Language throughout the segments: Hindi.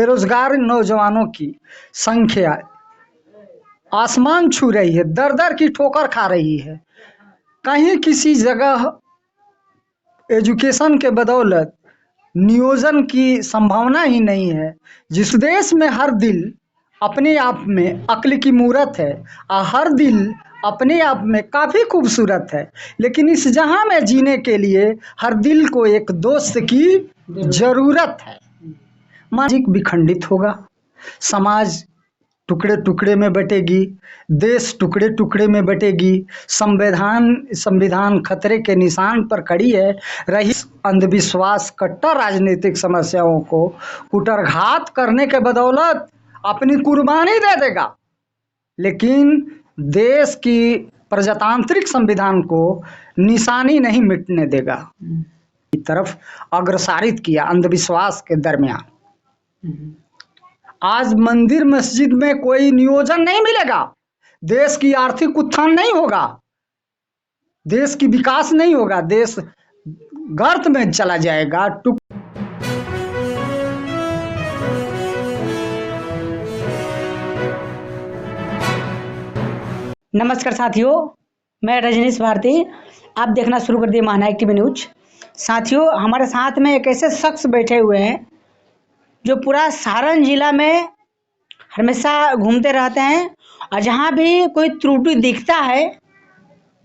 बेरोजगार नौजवानों की संख्या आसमान छू रही है, दर दर की ठोकर खा रही है। कहीं किसी जगह एजुकेशन के बदौलत नियोजन की संभावना ही नहीं है। जिस देश में हर दिल अपने आप में अक्ल की मूरत है और हर दिल अपने आप में काफ़ी खूबसूरत है, लेकिन इस जहां में जीने के लिए हर दिल को एक दोस्त की ज़रूरत है। सामाजिक विखंडित होगा, समाज टुकड़े टुकड़े में बटेगी, देश टुकड़े टुकड़े में बटेगी, संविधान खतरे के निशान पर खड़ी है। रही अंधविश्वास कट्टर राजनीतिक समस्याओं को कुटरघात करने के बदौलत अपनी कुर्बानी दे देगा, लेकिन देश की प्रजातांत्रिक संविधान को निशानी नहीं मिटने देगा। की तरफ अग्रसारित किया अंधविश्वास के दरमियान। आज मंदिर मस्जिद में कोई नियोजन नहीं मिलेगा, देश की आर्थिक उत्थान नहीं होगा, देश की विकास नहीं होगा, देश गर्त में चला जाएगा। नमस्कार साथियों, मैं रजनीश भारती। आप देखना शुरू कर दिए महानायक टीवी न्यूज। साथियों, हमारे साथ में एक ऐसे शख्स बैठे हुए हैं जो पूरा सारण जिला में हमेशा घूमते रहते हैं और जहाँ भी कोई त्रुटि दिखता है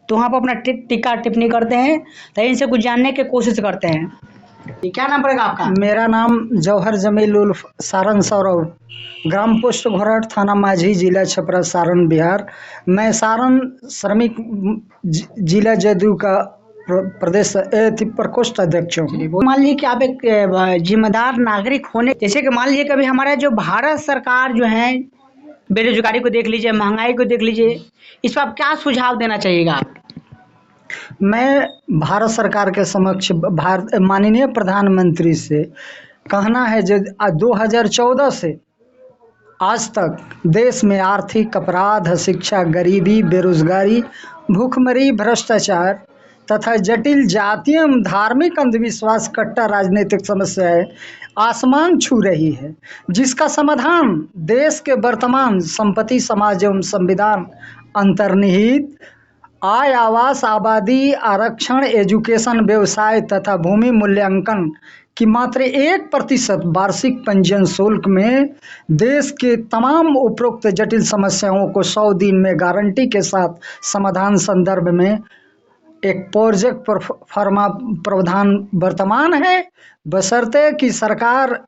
तो वहाँ पर अपना टिक्का टिप्पणी करते हैं, तो इनसे कुछ जानने की कोशिश करते हैं। क्या नाम पड़ेगा आपका? मेरा नाम जौहर जमील उल्फ सारण सौरव, ग्राम पोस्ट घोरहट, थाना माझी, जिला छपरा, सारण, बिहार। मैं सारण श्रमिक जिला जदयू का प्रदेश प्रकोष्ठ अध्यक्ष हूँ। मान लीजिए कि आप एक जिम्मेदार नागरिक होने, जैसे कि मान लीजिए कभी हमारा जो भारत सरकार जो है बेरोजगारी को देख लीजिए, महंगाई को देख लीजिए, इस पर आप क्या सुझाव देना चाहिएगा आप? मैं भारत सरकार के समक्ष माननीय प्रधानमंत्री से कहना है जो 2014 से आज तक देश में आर्थिक अपराध, शिक्षा, गरीबी, बेरोजगारी, भूखमरी, भ्रष्टाचार तथा जटिल जातीय एवं धार्मिक अंधविश्वास कट्टर राजनीतिक समस्याएं आसमान छू रही है, जिसका समाधान देश के वर्तमान संपत्ति, समाज एवं संविधान अंतर्निहित आय, आवास, आबादी, आरक्षण, एजुकेशन, व्यवसाय तथा भूमि मूल्यांकन की मात्र 1% वार्षिक पंजीयन शुल्क में देश के तमाम उपरोक्त जटिल समस्याओं को 100 दिन में गारंटी के साथ समाधान संदर्भ में एक प्रोजेक्ट फर्मा प्रावधान वर्तमान है, बशर्ते कि सरकार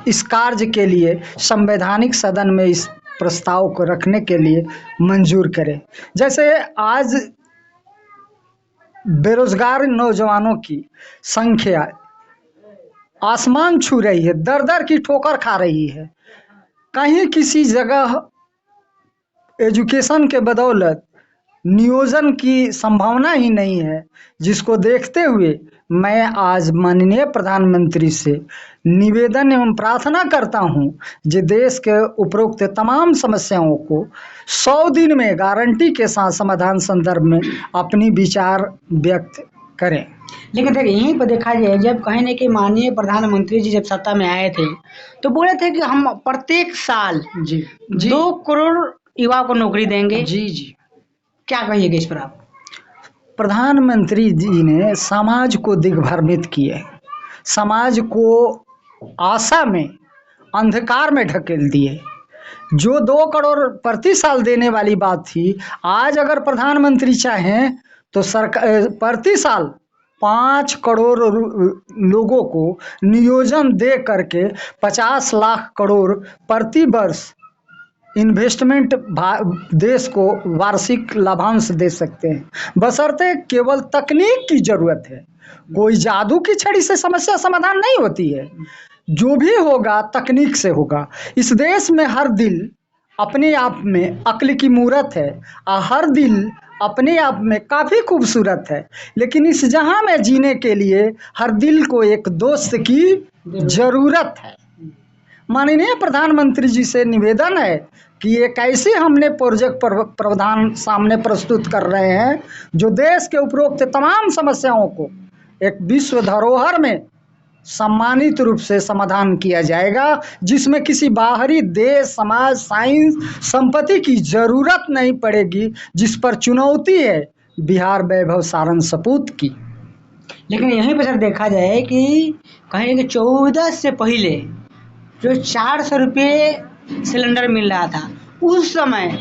इस कार्य के लिए संवैधानिक सदन में इस प्रस्ताव को रखने के लिए मंजूर करे। जैसे आज बेरोजगार नौजवानों की संख्या आसमान छू रही है, दर दर की ठोकर खा रही है। कहीं किसी जगह एजुकेशन के बदौलत नियोजन की संभावना ही नहीं है, जिसको देखते हुए मैं आज माननीय प्रधानमंत्री से निवेदन एवं प्रार्थना करता हूं जो देश के उपरोक्त तमाम समस्याओं को 100 दिन में गारंटी के साथ समाधान संदर्भ में अपनी विचार व्यक्त करें। लेकिन देखिए, यहीं पर देखा जाए, जब कहीं न कहीं माननीय प्रधानमंत्री जी जब सत्ता में आए थे तो बोले थे कि हम प्रत्येक साल 2 करोड़ युवाओं को नौकरी देंगे। जी क्या कहिएगा इस पर आप? प्रधानमंत्री जी ने समाज को दिग्भ्रमित किए, समाज को आशा में, अंधकार में ढकेल दिए। जो 2 करोड़ प्रति साल देने वाली बात थी, आज अगर प्रधानमंत्री चाहें तो सरकार प्रति साल 5 करोड़ लोगों को नियोजन दे करके 50 लाख करोड़ प्रति वर्ष इन्वेस्टमेंट देश को वार्षिक लाभांश दे सकते हैं, बशर्ते केवल तकनीक की जरूरत है। कोई जादू की छड़ी से समस्या समाधान नहीं होती है, जो भी होगा तकनीक से होगा। इस देश में हर दिल अपने आप में अक्ल की मूरत है और हर दिल अपने आप में काफ़ी खूबसूरत है, लेकिन इस जहां में जीने के लिए हर दिल को एक दोस्त की ज़रूरत है। माननीय प्रधानमंत्री जी से निवेदन है कि एक ऐसी हमने प्रोजेक्ट प्रावधान सामने प्रस्तुत कर रहे हैं जो देश के उपरोक्त तमाम समस्याओं को एक विश्व धरोहर में सम्मानित रूप से समाधान किया जाएगा, जिसमें किसी बाहरी देश, समाज, साइंस, संपत्ति की जरूरत नहीं पड़ेगी, जिस पर चुनौती है बिहार वैभव सारण सपूत की। लेकिन यहीं पर सर देखा जाए कि कहीं कि 14 से पहले जो 400 रुपये सिलेंडर मिल रहा था, उस समय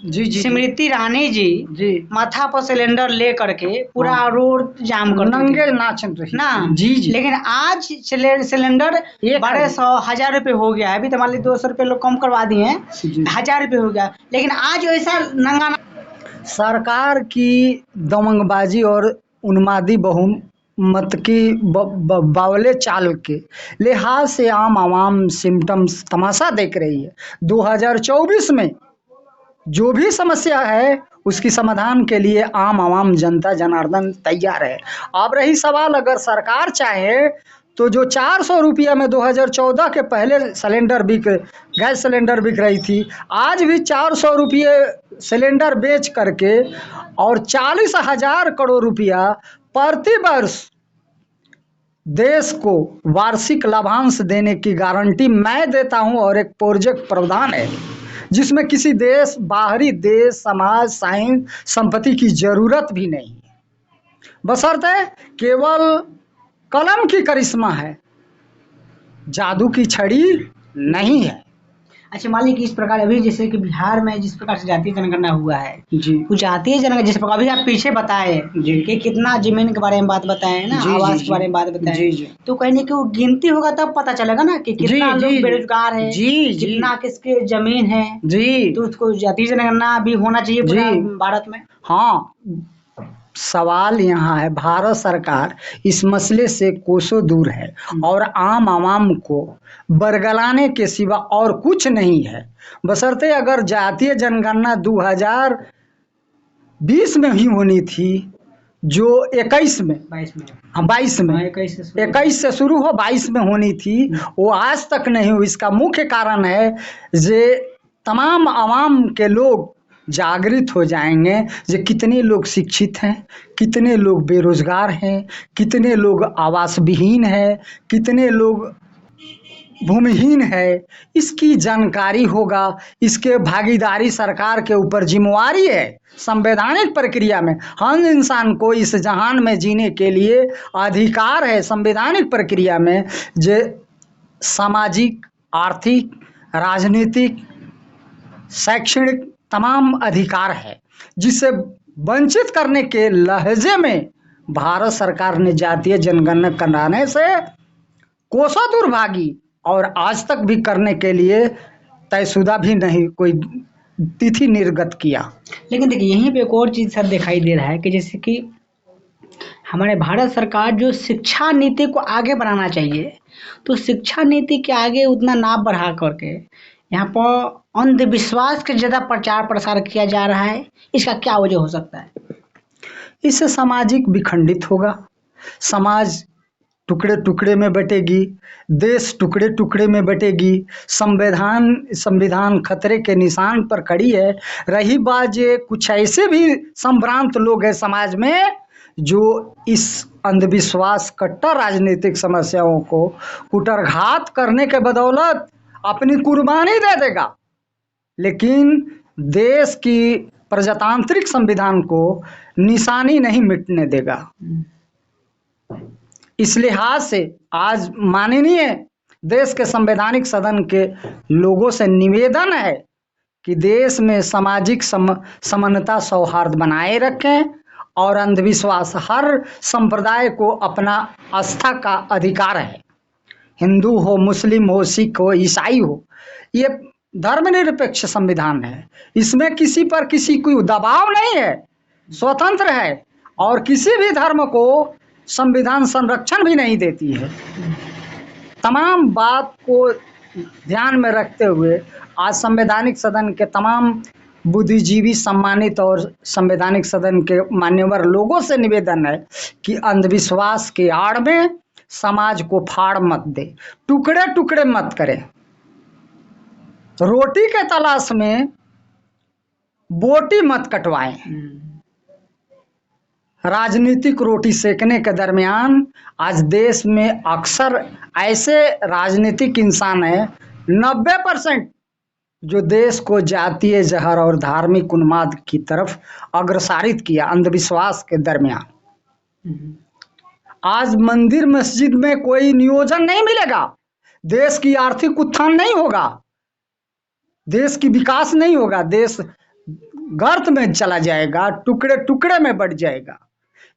जी स्मृति ईरानी जी माथा पर सिलेंडर ले करके पूरा रोड जाम कर नंगे नाचन रही ना। जी। लेकिन आज सिलेंडर 1200-1000 रुपये हो गया है। अभी तो मान लीजिए 200 रुपये लोग कम करवा दिए हैं, 1000 रुपये हो गया। लेकिन आज ऐसा नंगा सरकार की दबंगबाजी और उन्मादी बहुमत की बावले चाल के लिहाज से आम आवाम सिम्टम्स तमाशा देख रही है। 2024 में जो भी समस्या है उसकी समाधान के लिए आम आवाम जनता जनार्दन तैयार है। अब रही सवाल, अगर सरकार चाहे तो जो 400 रुपया में 2014 के पहले गैस सिलेंडर बिक रही थी, आज भी 400 रुपये सिलेंडर बेच करके और 40,000 करोड़ रुपया प्रति वर्ष देश को वार्षिक लाभांश देने की गारंटी मैं देता हूं, और एक प्रोजेक्ट प्रावधान है जिसमें किसी देश, बाहरी देश, समाज, साइंस, संपत्ति की जरूरत भी नहीं है, बशर्ते केवल कलम की करिश्मा है, जादू की छड़ी नहीं है। अच्छा, मान लीजिए कि इस प्रकार अभी जैसे कि बिहार में जिस प्रकार से जातीय जनगणना हुआ है जी, वो जातीय जनगणना जिस प्रकार अभी आप पीछे बताए कि कितना जमीन के बारे में बात बताए ना, आवास के बारे में बात बताए, तो कहने की वो गिनती होगा तब पता चलेगा ना कि कितना लोग बेरोजगार है, कितना किसके जमीन है जी। तो उसको जातीय जनगणना भी होना चाहिए पूरा भारत में। हाँ, सवाल यहाँ है, भारत सरकार इस मसले से कोसों दूर है और आम आवाम को बरगलाने के सिवा और कुछ नहीं है। बशर्ते अगर जातीय जनगणना 2020 में ही होनी थी, जो 21 में 21 से शुरू हो 22 में होनी थी, वो आज तक नहीं हुई। इसका मुख्य कारण है जे तमाम आवाम के लोग जागृत हो जाएंगे, जो कितने लोग शिक्षित हैं, कितने लोग बेरोजगार हैं, कितने लोग आवास विहीन है, कितने लोग भूमिहीन है, इसकी जानकारी होगा। इसके भागीदारी सरकार के ऊपर जिम्मेवारी है। संवैधानिक प्रक्रिया में हर इंसान को इस जहान में जीने के लिए अधिकार है। संवैधानिक प्रक्रिया में जो सामाजिक, आर्थिक, राजनीतिक, शैक्षणिक तमाम अधिकार है, जिसे वंचित करने के लहजे में भारत सरकार ने जातीय जनगणना कराने से कोसों दूर भागी और आज तक भी करने के लिए तयशुदा भी नहीं कोई तिथि निर्गत किया। लेकिन देखिए यहीं पे एक और चीज़ सर दिखाई दे रहा है कि जैसे कि हमारे भारत सरकार जो शिक्षा नीति को आगे बढ़ाना चाहिए, तो शिक्षा नीति के आगे उतना ना बढ़ा करके यहाँ पर अंधविश्वास के ज़्यादा प्रचार प्रसार किया जा रहा है। इसका क्या वजह हो सकता है? इससे सामाजिक विखंडित होगा, समाज टुकड़े टुकड़े में बटेगी, देश टुकड़े टुकड़े में बटेगी, संविधान खतरे के निशान पर खड़ी है। रही बात, ये कुछ ऐसे भी संभ्रांत लोग हैं समाज में जो इस अंधविश्वास, कट्टर राजनीतिक समस्याओं को कुटरघात करने के बदौलत अपनी कुर्बानी दे देगा, लेकिन देश की प्रजातांत्रिक संविधान को निशानी नहीं मिटने देगा। इस लिहाज से आज माननीय देश के संवैधानिक सदन के लोगों से निवेदन है कि देश में सामाजिक समानता, सौहार्द बनाए रखें और अंधविश्वास, हर संप्रदाय को अपना आस्था का अधिकार है। हिंदू हो, मुस्लिम हो, सिख हो, ईसाई हो, ये धर्मनिरपेक्ष संविधान है। इसमें किसी पर किसी कोई दबाव नहीं है, स्वतंत्र है, और किसी भी धर्म को संविधान संरक्षण भी नहीं देती है। तमाम बात को ध्यान में रखते हुए आज संवैधानिक सदन के तमाम बुद्धिजीवी, सम्मानित और संवैधानिक सदन के मान्यवर लोगों से निवेदन है कि अंधविश्वास के आड़ में समाज को फाड़ मत दे, टुकड़े टुकड़े मत करें। रोटी के तलाश में बोटी मत कटवाएं। राजनीतिक रोटी सेकने के दरमियान आज देश में अक्सर ऐसे राजनीतिक इंसान हैं 90% जो देश को जातीय जहर और धार्मिक उन्माद की तरफ अग्रसारित किया अंधविश्वास के दरमियान। आज मंदिर मस्जिद में कोई नियोजन नहीं मिलेगा, देश की आर्थिक उत्थान नहीं होगा, देश की विकास नहीं होगा, देश गर्त में चला जाएगा, टुकड़े टुकड़े में बढ़ जाएगा।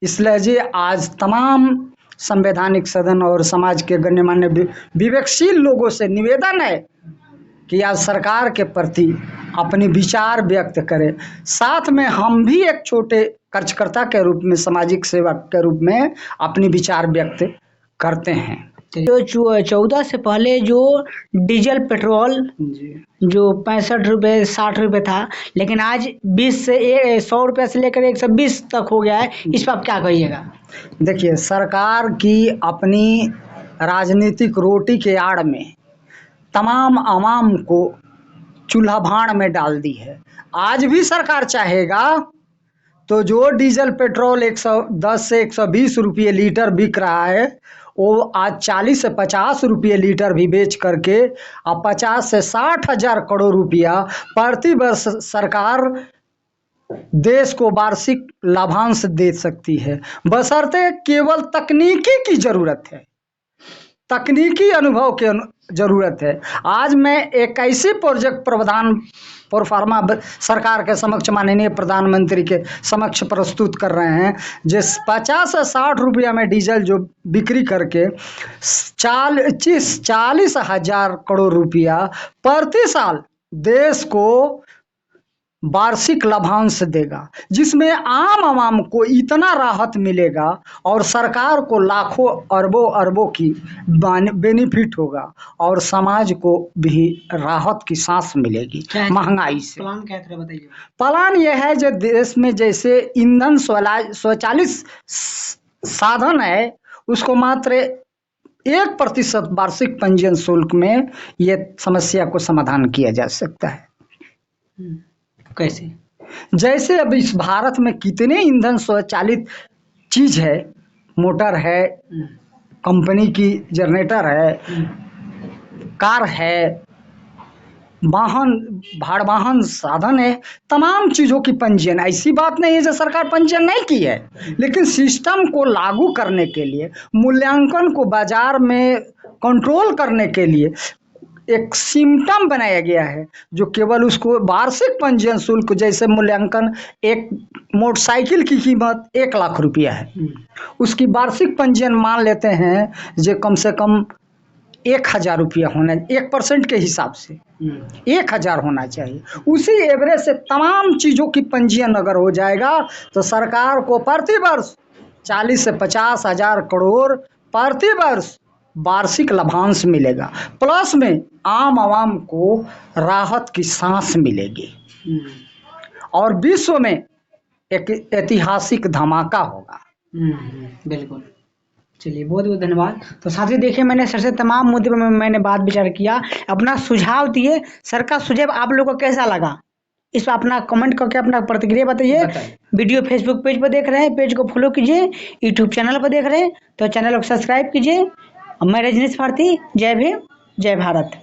इसलिए आज तमाम संवैधानिक सदन और समाज के गण्यमान्य विवेकशील लोगों से निवेदन है कि आज सरकार के प्रति अपने विचार व्यक्त करें। साथ में हम भी एक छोटे कार्यकर्ता के रूप में, सामाजिक सेवक के रूप में अपने विचार व्यक्त करते हैं। जो 14 से पहले जो डीजल पेट्रोल जो 65 रुपये 60 रुपये था, लेकिन आज 20 से 100 रुपये से लेकर 120 तक हो गया है, इस पर आप क्या कहिएगा? देखिए, सरकार की अपनी राजनीतिक रोटी के आड़ में तमाम आवाम को चूल्हा भाड़ में डाल दी है। आज भी सरकार चाहेगा तो जो डीजल पेट्रोल 110 से 120 रुपये लीटर बिक रहा है, वो आज 40 से 50 रुपये लीटर भी बेच करके अब 50 से 60 हजार करोड़ रुपया प्रति वर्ष सरकार देश को वार्षिक लाभांश दे सकती है, बशर्ते केवल तकनीकी की जरूरत है, तकनीकी अनुभव की जरूरत है। आज मैं एक ऐसी प्रोजेक्ट प्रावधान प्रोफार्मा सरकार के समक्ष माननीय प्रधानमंत्री के समक्ष प्रस्तुत कर रहे हैं, जिस 50 से 60 रुपया में डीजल जो बिक्री करके 40 हजार करोड़ रुपया प्रति साल देश को वार्षिक लाभांश देगा, जिसमें आम आवाम को इतना राहत मिलेगा और सरकार को लाखों अरबों अरबों की बेनिफिट होगा और समाज को भी राहत की सांस मिलेगी महंगाई से। प्लान क्या है बताइए? प्लान यह है जो देश में जैसे ईंधन स्वचालित साधन है, उसको मात्र 1% वार्षिक पंजीयन शुल्क में ये समस्या को समाधान किया जा सकता है। कैसे? जैसे अब इस भारत में कितने ईंधन स्वचालित चीज है, मोटर है, कंपनी की जनरेटर है, कार है, वाहन भाड़ वाहन साधन है, तमाम चीज़ों की पंजीयन। ऐसी बात नहीं है जो सरकार पंजीयन नहीं की है, लेकिन सिस्टम को लागू करने के लिए, मूल्यांकन को बाजार में कंट्रोल करने के लिए एक सिम्टम बनाया गया है, जो केवल उसको वार्षिक पंजीयन शुल्क, जैसे मूल्यांकन एक मोटरसाइकिल की कीमत 1 लाख रुपया है, उसकी वार्षिक पंजीयन मान लेते हैं जो कम से कम 1000 रुपया होना, 1% के हिसाब से 1000 होना चाहिए। उसी एवरेज से तमाम चीज़ों की पंजीयन अगर हो जाएगा तो सरकार को प्रति वर्ष 40 से 50 हजार करोड़ प्रति वर्ष वार्षिक लाभांश मिलेगा, प्लस में आम आवाम को राहत की सांस मिलेगी और विश्व में एक ऐतिहासिक धमाका होगा। बिल्कुल। चलिए, बहुत बहुत धन्यवाद। तो साथी देखिए, मैंने सर से तमाम मुद्दे पर मैंने बात विचार किया, अपना सुझाव दिए। सर का सुझाव आप लोगों को कैसा लगा, इस पर अपना कमेंट करके अपना प्रतिक्रिया बताइए। वीडियो फेसबुक पेज पर देख रहे हैं, पेज को फॉलो कीजिए। यूट्यूब चैनल पर देख रहे हैं तो चैनल को सब्सक्राइब कीजिए। मैं रजनीश भारती, जय भीम, जय भारत।